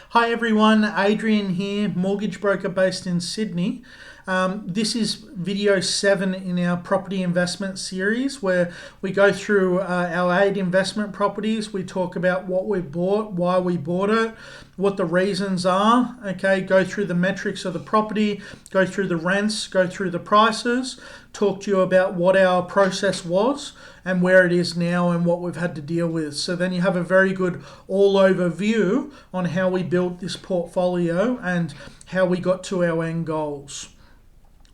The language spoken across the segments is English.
Hi everyone, Adrian here, mortgage broker based in Sydney. This is video 7 in our property investment series where we go through our 8 investment properties. We talk about what we bought, why we bought it, what the reasons are, okay, go through the metrics of the property, go through the rents, go through the prices, talk to you about what our process was and where it is now and what we've had to deal with. So then you have a very good all over view on how we built this portfolio and how we got to our end goals.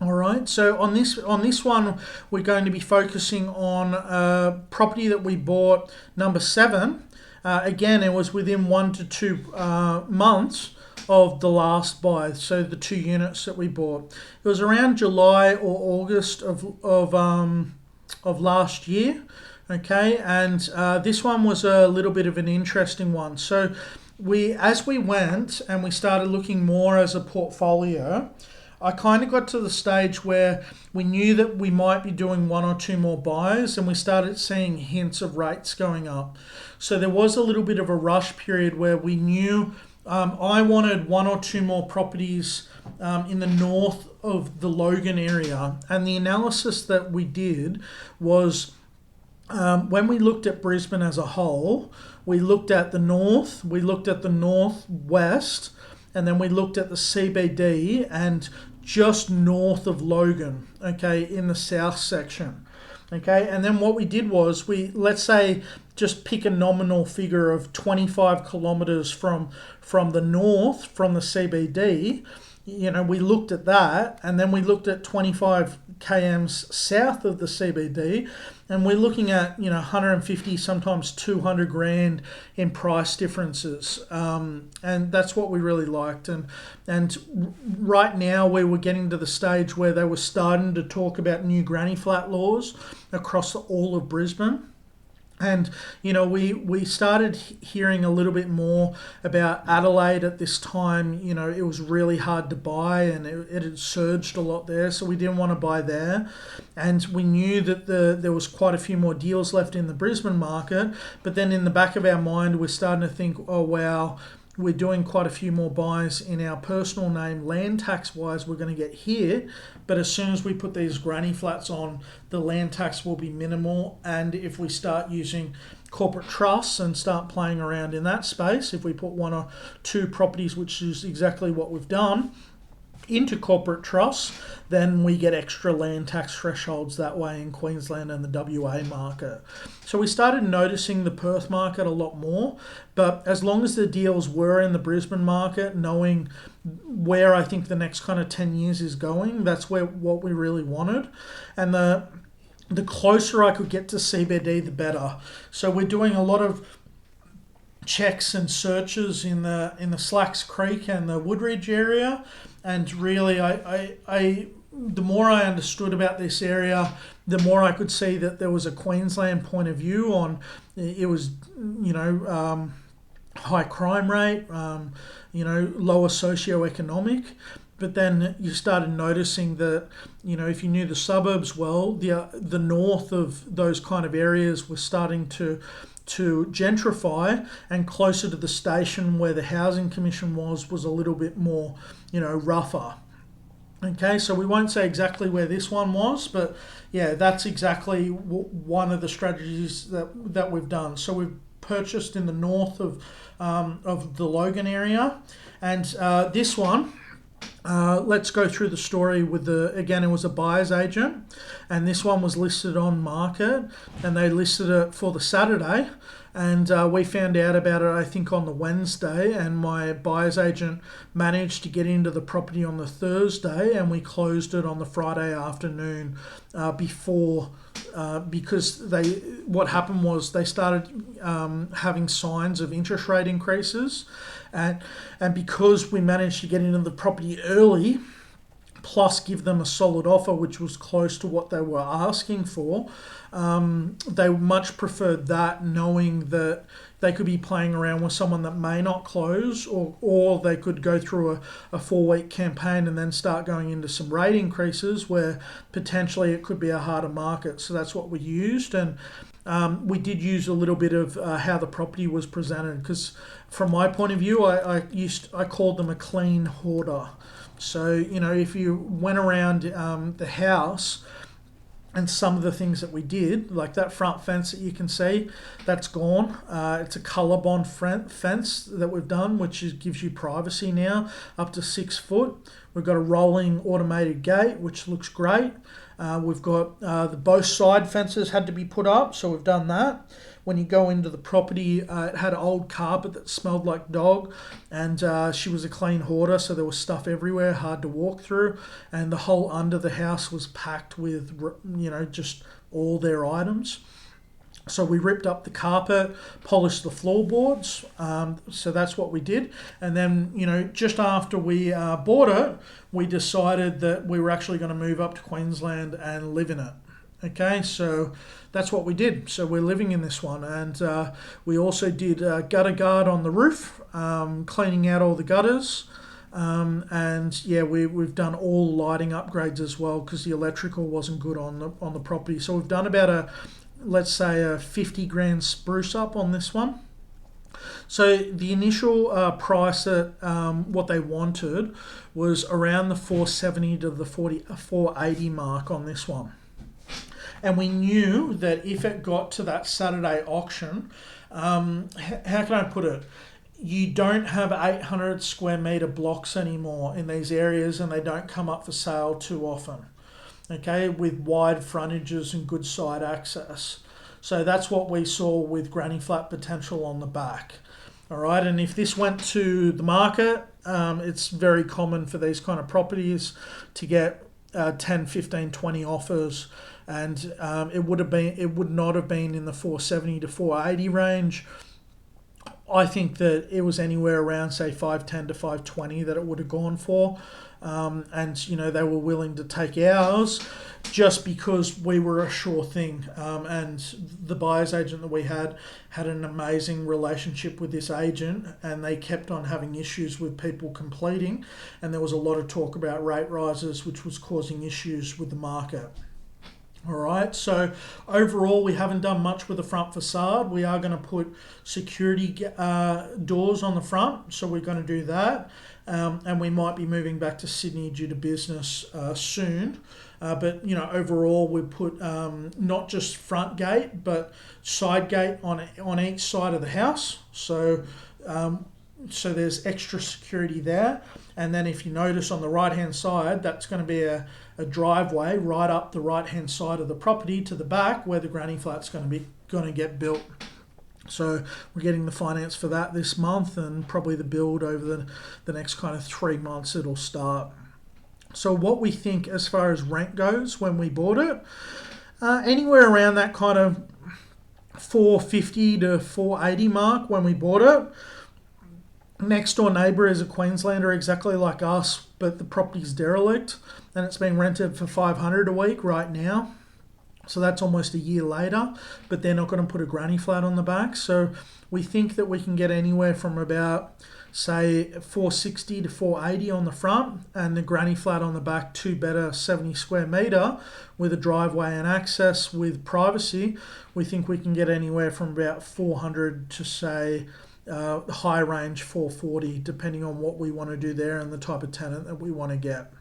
All right, so on this one, we're going to be focusing on a property that we bought, number 7. Again, it was within 1 to 2 months of the last buy, so the 2 units that we bought. It was around July or August of last year, okay, and this one was a little bit of an interesting one. So as we went and we started looking more as a portfolio, I kind of got to the stage where we knew that we might be doing 1 or 2 more buys and we started seeing hints of rates going up. So there was a little bit of a rush period where we knew I wanted 1 or 2 more properties in the north of the Logan area. And the analysis that we did was when we looked at Brisbane as a whole, we looked at the north, we looked at the northwest, and then we looked at the CBD and just north of Logan, okay, in the south section. Okay, and then what we did was let's say just pick a nominal figure of 25 kilometers from the north, from the CBD. We looked at that, and then we looked at 25 kms south of the CBD, and we're looking at 150, sometimes 200 grand in price differences, and that's what we really liked. And right now we were getting to the stage where they were starting to talk about new granny flat laws across all of Brisbane. And we started hearing a little bit more about Adelaide at this time. It was really hard to buy, and it had surged a lot there, so we didn't want to buy there. And we knew that there was quite a few more deals left in the Brisbane market. But then in the back of our mind, we're starting to think, oh wow, we're doing quite a few more buys in our personal name, land tax wise, we're going to get hit. But as soon as we put these granny flats on, the land tax will be minimal. And if we start using corporate trusts and start playing around in that space, if we put 1 or 2 properties, which is exactly what we've done, into corporate trusts, then we get extra land tax thresholds that way in Queensland and the WA market. So we started noticing the Perth market a lot more, but as long as the deals were in the Brisbane market, knowing where I think the next kind of 10 years is going, that's what we really wanted. And the closer I could get to CBD, the better. So we're doing a lot of checks and searches in the Slacks Creek and the Woodridge area, and really I the more I understood about this area, the more I could see that there was a Queensland point of view on it. Was high crime rate, lower socioeconomic. But then you started noticing that, if you knew the suburbs well, the north of those kind of areas were starting to gentrify, and closer to the station where the housing commission was a little bit more, rougher. Okay, so we won't say exactly where this one was, but yeah, that's exactly one of the strategies that we've done. So we've purchased in the north of the Logan area, and this one. Let's go through the story with again, it was a buyer's agent, and this one was listed on market, and they listed it for the Saturday, and we found out about it, I think, on the Wednesday, and my buyer's agent managed to get into the property on the Thursday, and we closed it on the Friday afternoon before because what happened was they started having signs of interest rate increases, and because we managed to get into the property early, plus give them a solid offer which was close to what they were asking for, they much preferred that, knowing that they could be playing around with someone that may not close, or they could go through a 4-week campaign and then start going into some rate increases where potentially it could be a harder market. So that's what we used, and we did use a little bit of how the property was presented, because from my point of view, I called them a clean hoarder. So if you went around the house, and some of the things that we did, like that front fence that you can see, that's gone. It's a colour bond fence that we've done, which gives you privacy now, up to 6 foot. We've got a rolling automated gate, which looks great. We've got both side fences had to be put up, so we've done that. When you go into the property, it had an old carpet that smelled like dog, and she was a clean hoarder, so there was stuff everywhere, hard to walk through, and the whole under the house was packed with, just all their items. So we ripped up the carpet, polished the floorboards, so that's what we did. And then, just after we bought it, we decided that we were actually going to move up to Queensland and live in it. Okay, so that's what we did. So we're living in this one, and we also did gutter guard on the roof, cleaning out all the gutters. And yeah, we've done all lighting upgrades as well, because the electrical wasn't good on the property. So we've done about let's say a 50 grand spruce up on this one. So the initial price at what they wanted was around the 470 to the 480 mark on this one. And we knew that if it got to that Saturday auction, how can I put it? You don't have 800 square metre blocks anymore in these areas, and they don't come up for sale too often, okay, with wide frontages and good side access. So that's what we saw with granny flat potential on the back. All right, and if this went to the market, it's very common for these kind of properties to get 10, 15, 20 offers, and it would not have been in the 470 to 480 range. I think that it was anywhere around, say, 510 to 520 that it would have gone for. And they were willing to take ours just because we were a sure thing. And the buyer's agent that we had an amazing relationship with this agent, and they kept on having issues with people completing, and there was a lot of talk about rate rises, which was causing issues with the market. All right, so overall we haven't done much with the front facade. We are going to put security doors on the front, so we're going to do that. And we might be moving back to Sydney due to business soon. But overall we put not just front gate, but side gate on each side of the house. So there's extra security there. And then if you notice on the right hand side, that's going to be a driveway right up the right hand side of the property to the back, where the granny flat's going to get built. So we're getting the finance for that this month, and probably the build over the next kind of 3 months it'll start. So what we think as far as rent goes when we bought it, anywhere around that kind of 450 to 480 mark when we bought it. Next door neighbour is a Queenslander exactly like us, but the property's derelict, and it's being rented for $500 a week right now. So that's almost a year later, but they're not going to put a granny flat on the back. So we think that we can get anywhere from about, say, 460 to 480 on the front, and the granny flat on the back, 2 better 70 square metre with a driveway and access with privacy. We think we can get anywhere from about 400 to, say, high range 440, depending on what we want to do there and the type of tenant that we want to get.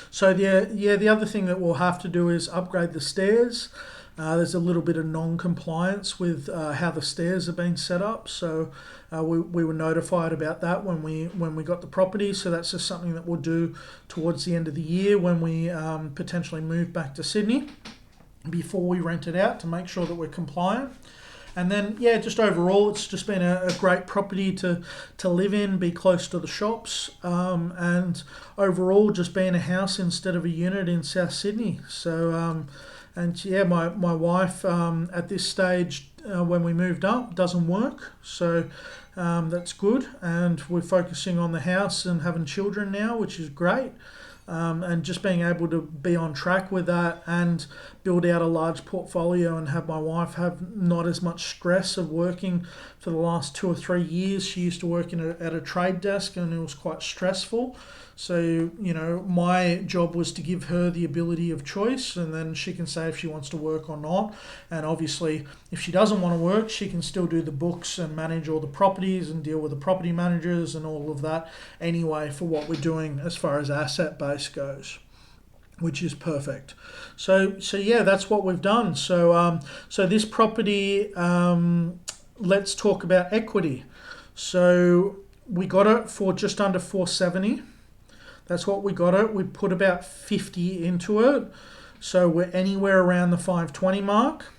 So the other thing that we'll have to do is upgrade the stairs. There's a little bit of non-compliance with how the stairs have been set up, so we were notified about that when we got the property. So that's just something that we'll do towards the end of the year when we potentially move back to Sydney, before we rent it out, to make sure that we're compliant. And then, just overall, it's just been a great property to live in, be close to the shops, and overall just being a house instead of a unit in South Sydney. So, my wife at this stage, when we moved up, doesn't work. So that's good. And we're focusing on the house and having children now, which is great. and just being able to be on track with that and build out a large portfolio and have my wife have not as much stress of working for the last 2 or 3 years. She used to work at a trade desk and it was quite stressful. So, my job was to give her the ability of choice, and then she can say if she wants to work or not. And obviously, if she doesn't want to work, she can still do the books and manage all the properties and deal with the property managers and all of that anyway for what we're doing as far as asset base goes, which is perfect. So yeah, that's what we've done. So this property, let's talk about equity. So we got it for just under 470. That's what we got it. We put about 50 into it. So we're anywhere around the 520 mark.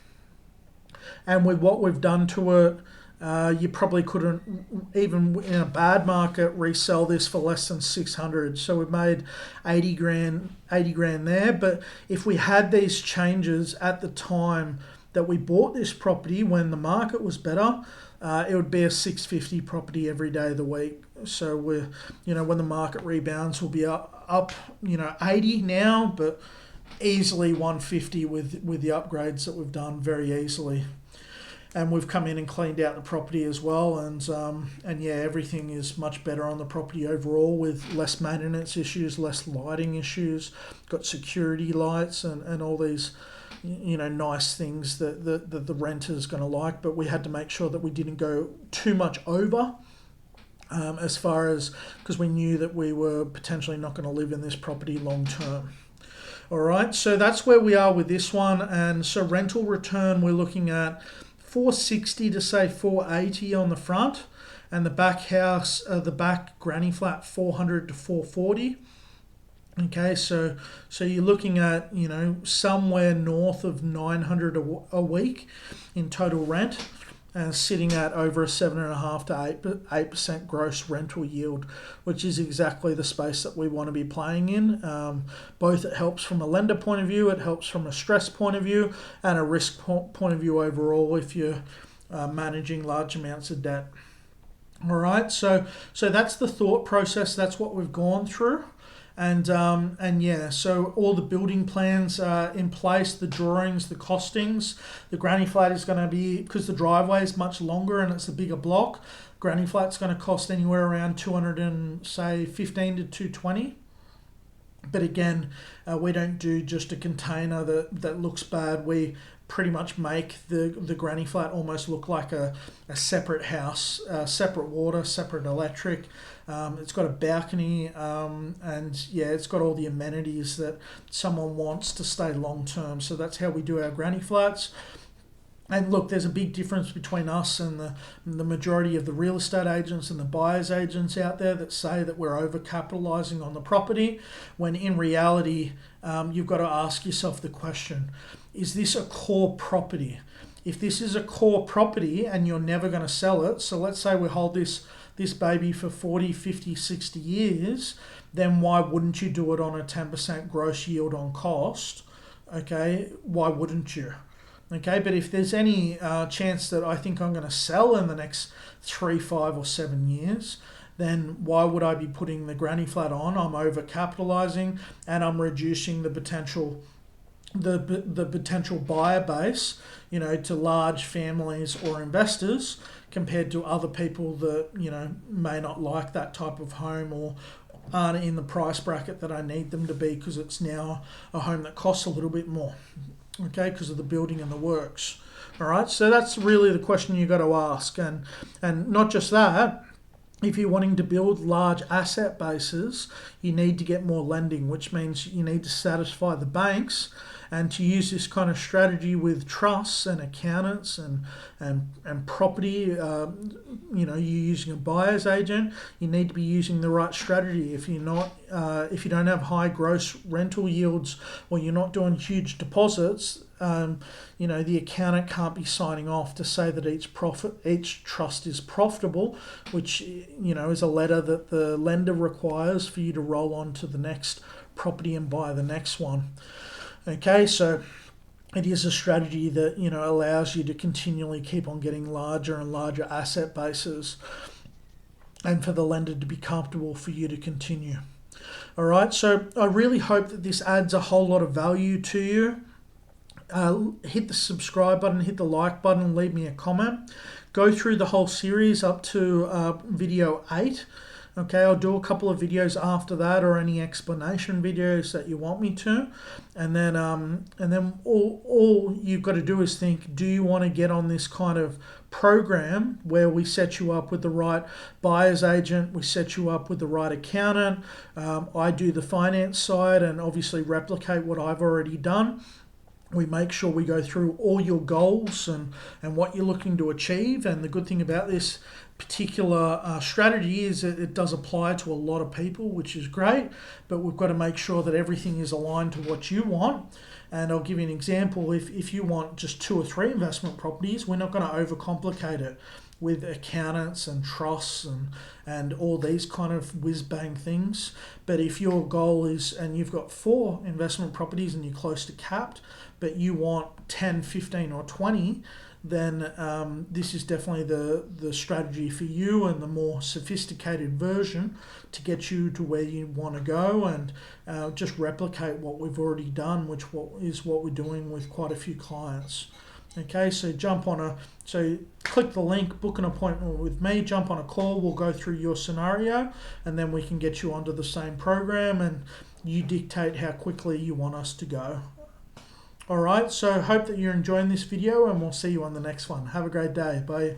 And with what we've done to it, you probably couldn't, even in a bad market, resell this for less than 600. So we've made 80 grand there. But if we had these changes at the time that we bought this property when the market was better, it would be a 650 property every day of the week. So we're, when the market rebounds, we'll be up 80 now, but easily 150 with the upgrades that we've done very easily. And we've come in and cleaned out the property as well, and yeah, everything is much better on the property overall, with less maintenance issues, less lighting issues, got security lights and all these nice things that the renter's going to like. But we had to make sure that we didn't go too much over, as far as, because we knew that we were potentially not going to live in this property long term. All right, so that's where we are with this one. And so rental return, we're looking at 460 to say 480 on the front, and the back house, the back granny flat, 400 to 440. Okay, so you're looking at somewhere north of 900 a week in total rent, and sitting at over a 7.5 to 8% gross rental yield, which is exactly the space that we want to be playing in. Both it helps from a lender point of view, it helps from a stress point of view, and a risk point of view overall if you're managing large amounts of debt. All right, so that's the thought process. That's what we've gone through. And yeah, so all the building plans are in place, the drawings, the costings. The granny flat is going to be, because the driveway is much longer and it's a bigger block, granny flat's going to cost anywhere around 215 to 220. But again, we don't do just a container that looks bad. We pretty much make the granny flat almost look like a separate house, separate water, separate electric. It's got a balcony, and yeah, it's got all the amenities that someone wants to stay long term. So that's how we do our granny flats. And look, there's a big difference between us and the majority of the real estate agents and the buyers agents out there that say that we're overcapitalizing on the property, when in reality, you've got to ask yourself the question, is this a core property? If this is a core property and you're never going to sell it, so let's say we hold this baby for 40, 50, 60 years, then why wouldn't you do it on a 10% gross yield on cost? Okay, why wouldn't you? Okay, but if there's any chance that I think I'm going to sell in the next 3, 5 or 7 years, then why would I be putting the granny flat on? I'm overcapitalizing and I'm reducing the potential buyer base, to large families or investors, compared to other people that, may not like that type of home or aren't in the price bracket that I need them to be, because it's now a home that costs a little bit more. Okay, because of the building and the works. All right, so that's really the question you got to ask. And not just that, if you're wanting to build large asset bases, you need to get more lending, which means you need to satisfy the banks. And to use this kind of strategy with trusts and accountants and property, you're using a buyer's agent, you need to be using the right strategy. If you're not, if you don't have high gross rental yields, or you're not doing huge deposits, the accountant can't be signing off to say that each trust is profitable, which is a letter that the lender requires for you to roll on to the next property and buy the next one. Okay, so it is a strategy that allows you to continually keep on getting larger and larger asset bases, and for the lender to be comfortable for you to continue. All right, so I really hope that this adds a whole lot of value to you. Hit the subscribe button, hit the like button, leave me a comment. Go through the whole series up to video 8. Okay, I'll do a couple of videos after that, or any explanation videos that you want me to, and then all you've got to do is think: do you want to get on this kind of program where we set you up with the right buyer's agent, we set you up with the right accountant, I do the finance side and obviously replicate what I've already done. We make sure we go through all your goals and what you're looking to achieve. And the good thing about this particular strategy is that it does apply to a lot of people, which is great, but we've got to make sure that everything is aligned to what you want. And I'll give you an example. If you want just 2 or 3 investment properties, we're not going to overcomplicate it with accountants and trusts and all these kind of whiz-bang things. But if your goal is, and you've got 4 investment properties and you're close to capped, but you want 10, 15 or 20, then this is definitely the strategy for you, and the more sophisticated version to get you to where you want to go, and just replicate what we've already done, which is what we're doing with quite a few clients. Okay, so click the link, book an appointment with me, jump on a call, we'll go through your scenario, and then we can get you onto the same program, and you dictate how quickly you want us to go. All right, so hope that you're enjoying this video, and we'll see you on the next one. Have a great day. Bye.